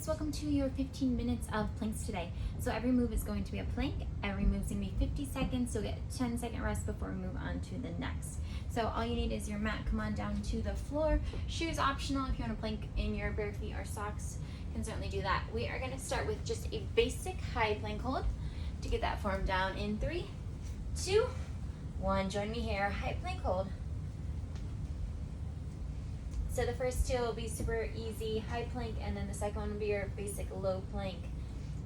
guys, welcome to your 15 minutes of planks today. So every move is going to be a plank. Every move is going to be 50 seconds, so get a 10-second rest before we move on to the next. So all you need is your mat. Come on down to the floor. Shoes optional. If you want to plank in your bare feet or socks, you can certainly do that. We are going to start with just a basic high plank hold to get that form down in 3, 2, 1. Join me here. High plank hold. So the first two will be super easy, high plank, and then the second one will be your basic low plank.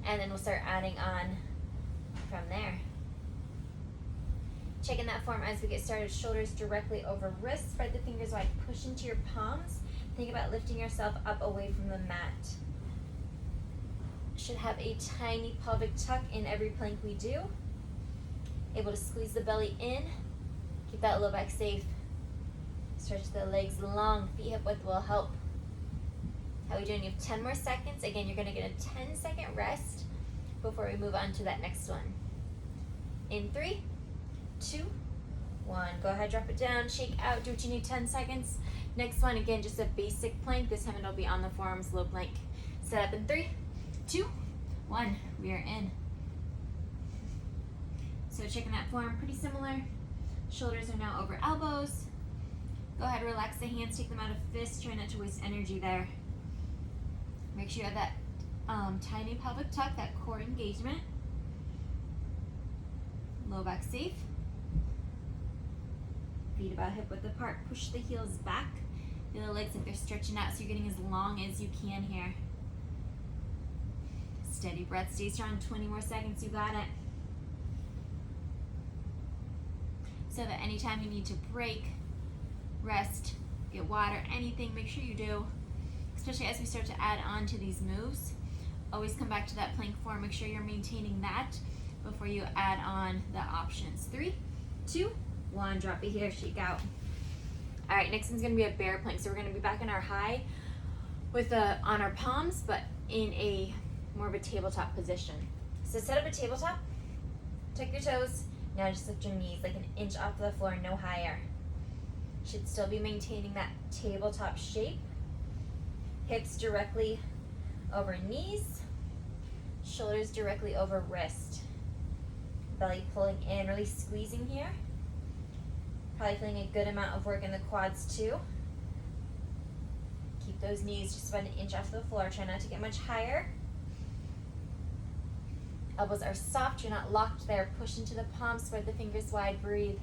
And then we'll start adding on from there. Checking that form as we get started. Shoulders directly over wrists. Spread the fingers wide. Push into your palms. Think about lifting yourself up away from the mat. Should have a tiny pelvic tuck in every plank we do. Able to squeeze the belly in. Keep that low back safe. Stretch the legs long, feet hip width will help. How are we doing? You have 10 more seconds. Again, you're going to get a 10-second rest before we move on to that next one. In 3, 2, 1. Go ahead, drop it down, shake out, do what you need, 10 seconds. Next one, again, just a basic plank. This time it'll be on the forearms, low plank. Set up in 3, 2, 1. We are in. So checking that form, pretty similar. Shoulders are now over elbows. Go ahead, relax the hands, take them out of fists. Try not to waste energy there. Make sure you have that tiny pelvic tuck, that core engagement. Low back safe. Feet about hip width apart. Push the heels back. Feel the legs like they're stretching out so you're getting as long as you can here. Steady breath, stay strong. 20 more seconds, you got it. So that anytime you need to break, rest, get water, anything, make sure you do, especially as we start to add on to these moves. Always come back to that plank form. Make sure you're maintaining that before you add on the options. 3, 2, 1. Drop it here, shake out. All right, next one's gonna be a bear plank. So we're gonna be back in our high with on our palms, but in a more of a tabletop position. So set up a tabletop, tuck your toes. Now just lift your knees like an inch off the floor, no higher. Should still be maintaining that tabletop shape. Hips directly over knees. Shoulders directly over wrist. Belly pulling in, really squeezing here. Probably feeling a good amount of work in the quads too. Keep those knees just about an inch off the floor. Try not to get much higher. Elbows are soft, you're not locked there. Push into the palms, spread the fingers wide, breathe.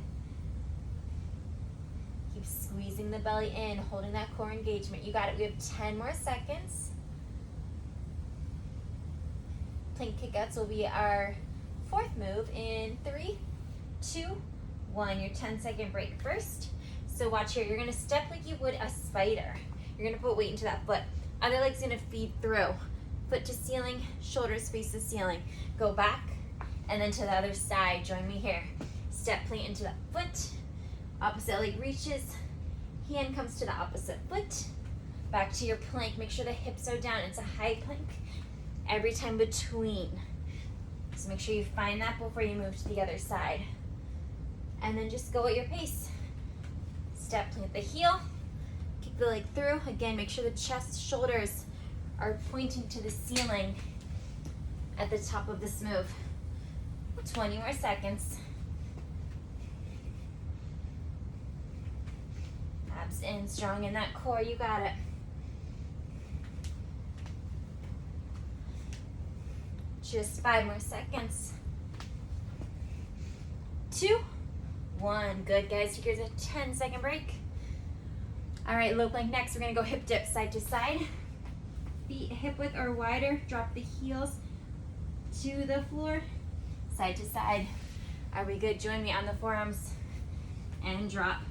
Keep squeezing the belly in, holding that core engagement. You got it. We have 10 more seconds. Plank kickouts will be our fourth move in 3, 2, 1. Your 10-second break first. So watch here. You're going to step like you would a spider. You're going to put weight into that foot. Other leg's going to feed through. Foot to ceiling, shoulders face the ceiling. Go back and then to the other side. Join me here. Step plank into that foot. Opposite leg reaches, hand comes to the opposite foot. Back to your plank. Make sure the hips are down. It's a high plank every time between. So make sure you find that before you move to the other side. And then just go at your pace. Step plank at the heel, kick the leg through. Again, make sure the chest, shoulders are pointing to the ceiling at the top of this move. 20 more seconds. Abs in, strong in that core, you got it. Just 5 more seconds. 2, 1. Good, guys. Here's a 10-second break. All right, low plank next. We're gonna go hip dip side to side. Feet hip width or wider. Drop the heels to the floor, side to side. Are we good? Join me on the forearms and drop.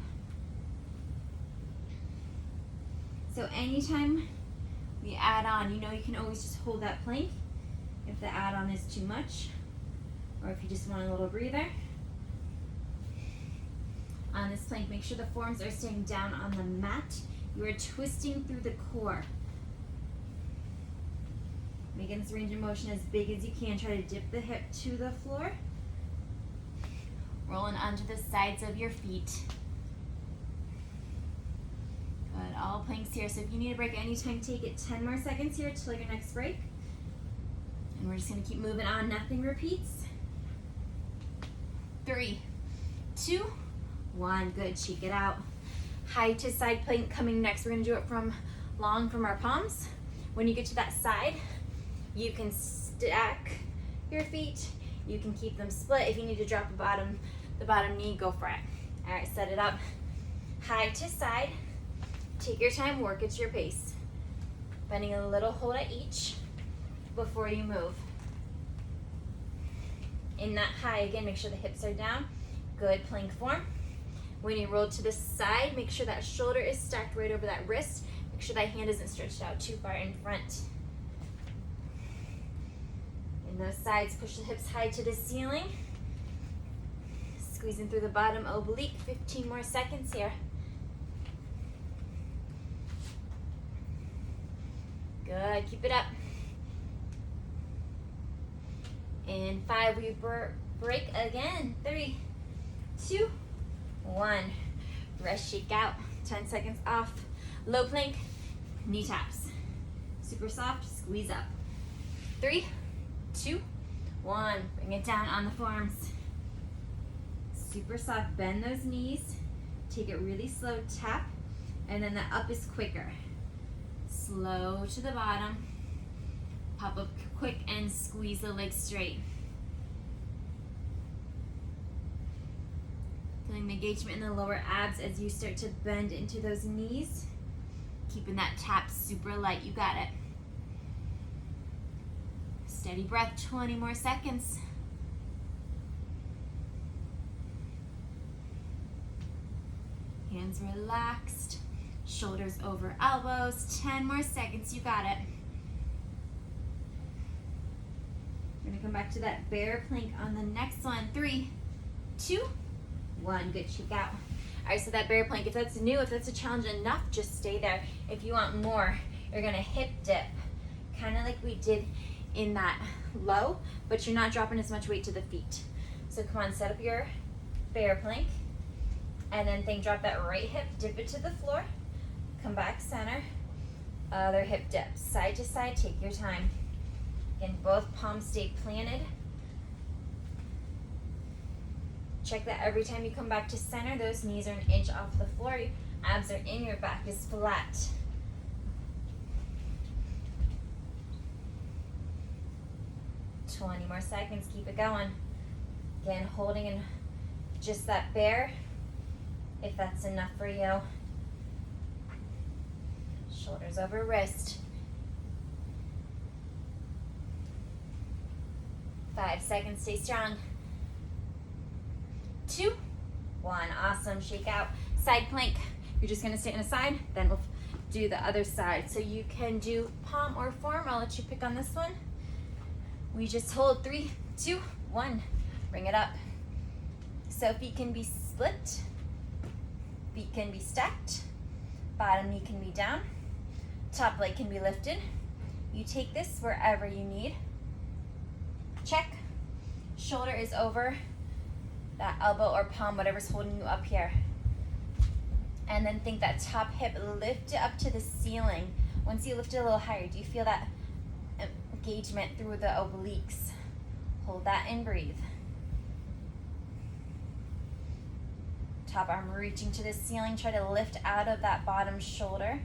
So anytime we add on, you know you can always just hold that plank if the add-on is too much, or if you just want a little breather. On this plank, make sure the forearms are staying down on the mat. You are twisting through the core. Making this range of motion as big as you can. Try to dip the hip to the floor. Rolling onto the sides of your feet. Good. Good, all planks here. So if you need a break anytime, take it 10 more seconds here till your next break. And we're just gonna keep moving on, nothing repeats. 3, 2, 1, good, shake it out. High to side plank coming next. We're gonna do it from long from our palms. When you get to that side, you can stack your feet. You can keep them split. If you need to drop the bottom knee, go for it. All right, set it up. High to side. Take your time, work at your pace. Bending a little, hold at each before you move. In that high, again, make sure the hips are down. Good plank form. When you roll to the side, make sure that shoulder is stacked right over that wrist. Make sure that hand isn't stretched out too far in front. In those sides, push the hips high to the ceiling. Squeezing through the bottom oblique. 15 more seconds here. Good, keep it up. In 5, we break again. 3, 2, 1. Rest, shake out. 10 seconds off. Low plank, knee taps. Super soft, squeeze up. 3, 2, 1. Bring it down on the forearms. Super soft, bend those knees. Take it really slow, tap. And then the up is quicker. Slow to the bottom. Pop up quick and squeeze the legs straight. Feeling the engagement in the lower abs as you start to bend into those knees. Keeping that tap super light, you got it. Steady breath, 20 more seconds. Hands relaxed, shoulders over elbows, 10 more seconds, you got it. We're gonna come back to that bear plank on the next one. 3, 2, 1, good, shake out. All right, so that bear plank, if that's new, if that's a challenge enough, just stay there. If you want more, you're gonna hip dip, kind of like we did in that low, but you're not dropping as much weight to the feet. So come on, set up your bear plank, and then drop that right hip, dip it to the floor, come back center, other hip dip, side to side, take your time. Again, both palms stay planted. Check that every time you come back to center, those knees are an inch off the floor, your abs are in, your back is flat. Twenty more seconds, keep it going. Again, holding in just that bear, if that's enough for you. Shoulders over wrist. 5 seconds, stay strong. 2, 1, awesome, shake out. Side plank, you're just gonna stay on the side, then we'll do the other side. So you can do palm or form, I'll let you pick on this one. We just hold 3, 2, 1, bring it up. So feet can be split, feet can be stacked, bottom knee can be down, top leg can be lifted. You take this wherever you need. Check. Shoulder is over that elbow or palm, whatever's holding you up here. And then think that top hip, lift it up to the ceiling. Once you lift it a little higher, do you feel that engagement through the obliques? Hold that and breathe. Top arm reaching to the ceiling, try to lift out of that bottom shoulder.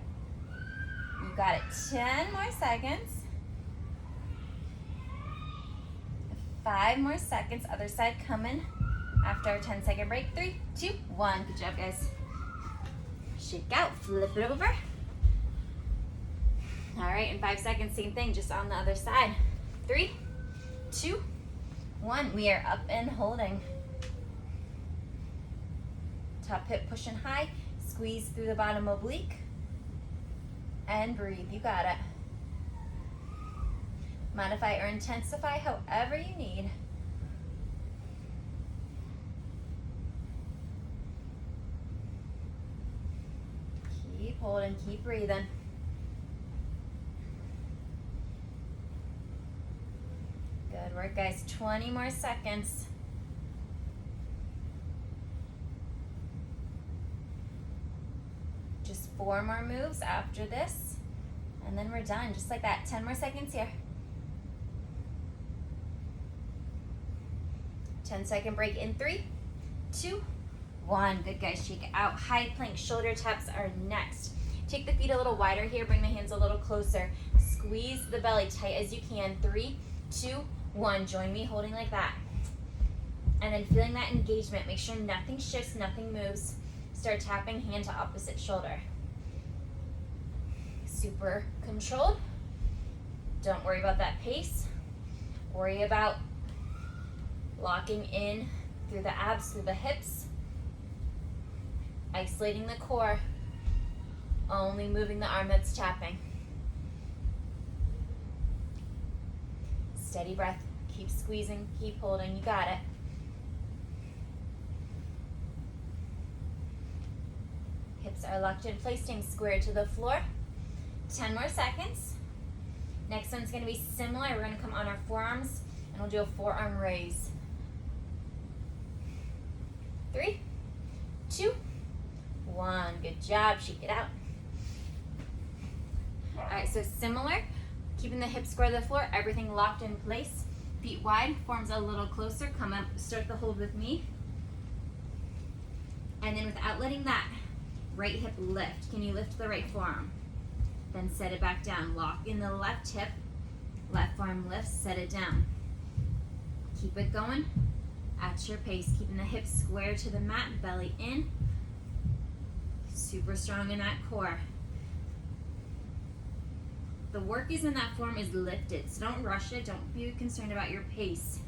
You got it, 10 more seconds. 5 more seconds, other side coming after our 10-second break. 3, 2, 1, good job guys. Shake out, flip it over. All right, in 5 seconds, same thing, just on the other side. 3, 2, 1, we are up and holding. Top hip pushing high, squeeze through the bottom oblique, and breathe, you got it. Modify or intensify however you need. Keep holding, keep breathing. Good work, guys. 20 more seconds. Just 4 more moves after this, and then we're done, just like that. 10 more seconds here. 10-second break in 3, 2, 1. Good, guys, shake it out. High plank, shoulder taps are next. Take the feet a little wider here, bring the hands a little closer. Squeeze the belly tight as you can. 3, 2, 1. Join me holding like that. And then feeling that engagement. Make sure nothing shifts, nothing moves. Start tapping hand to opposite shoulder. Super controlled. Don't worry about that pace. Worry about locking in through the abs, through the hips. Isolating the core. Only moving the arm that's tapping. Steady breath. Keep squeezing, keep holding. You got it. Hips are locked in place, staying square to the floor. 10 more seconds. Next one's going to be similar. We're going to come on our forearms and we'll do a forearm raise. 3, 2, 1. Good job. Shake it out. All right, so similar. Keeping the hips square to the floor, everything locked in place. Feet wide, forms a little closer. Come up, start the hold with me. And then without letting that right hip lift, can you lift the right forearm? Then set it back down. Lock in the left hip, left forearm lifts, set it down. Keep it going at your pace, keeping the hips square to the mat, belly in. Super strong in that core. The work is in that form is lifted, so don't rush it. Don't be concerned about your pace.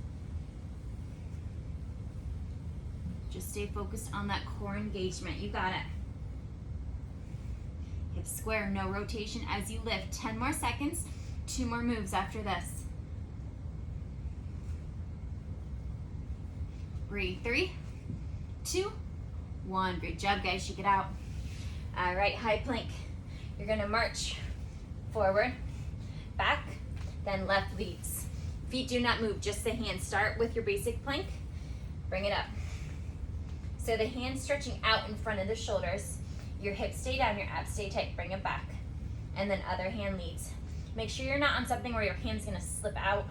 Just stay focused on that core engagement. You got it. Hips square, no rotation as you lift. 10 more seconds, 2 more moves after this. Breathe. 3, 2, 1. Great job, guys. Shake it out. All right, high plank. You're gonna march forward, back, then left leads. Feet do not move, just the hands. Start with your basic plank, bring it up. So the hands stretching out in front of the shoulders, your hips stay down, your abs stay tight, bring it back. And then other hand leads. Make sure you're not on something where your hand's gonna slip out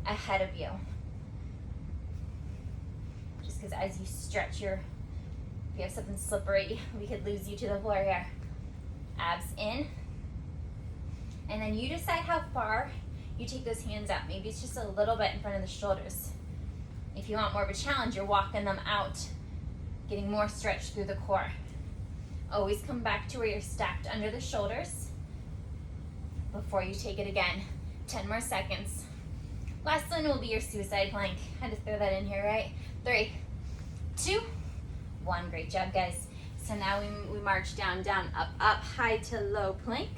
ahead of you. Just because as you stretch if you have something slippery, we could lose you to the floor here. Abs in. And then you decide how far you take those hands out. Maybe it's just a little bit in front of the shoulders. If you want more of a challenge, you're walking them out, getting more stretch through the core. Always come back to where you're stacked under the shoulders before you take it again. 10 more seconds. Last one will be your suicide plank. Had to throw that in here, right? 3, 2, 1. Great job, guys. So now we march down, down, up, up, high to low plank.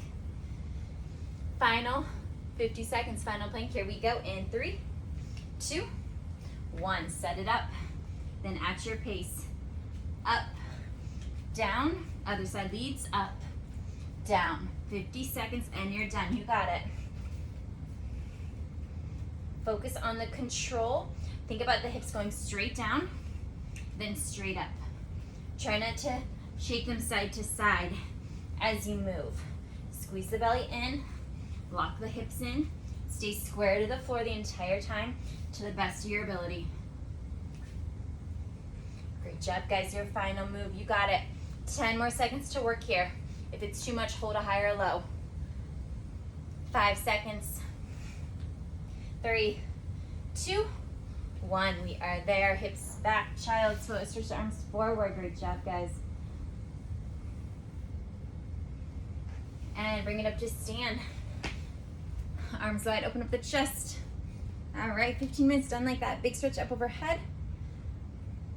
Final 50 seconds, final plank. Here we go in 3, 2, 1. Set it up. Then at your pace, up, down, other side leads, up, down. 50 seconds and you're done. You got it. Focus on the control. Think about the hips going straight down, then straight up. Try not to shake them side to side as you move. Squeeze the belly in, lock the hips in, stay square to the floor the entire time to the best of your ability. Great job, guys. Your final move. You got it. 10 more seconds to work here. If it's too much, hold a high or low. 5 seconds. 3, 2, 1. We are there. Hips back, child's pose. Switch the arms forward. Great job, guys. And bring it up to stand. Arms wide, open up the chest. All right, 15 minutes done like that. Big stretch up overhead.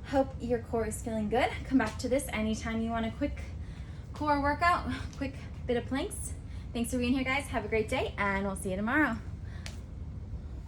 Hope your core is feeling good. Come back to this anytime you want a quick core workout, quick bit of planks. Thanks for being here, guys. Have a great day, and we'll see you tomorrow.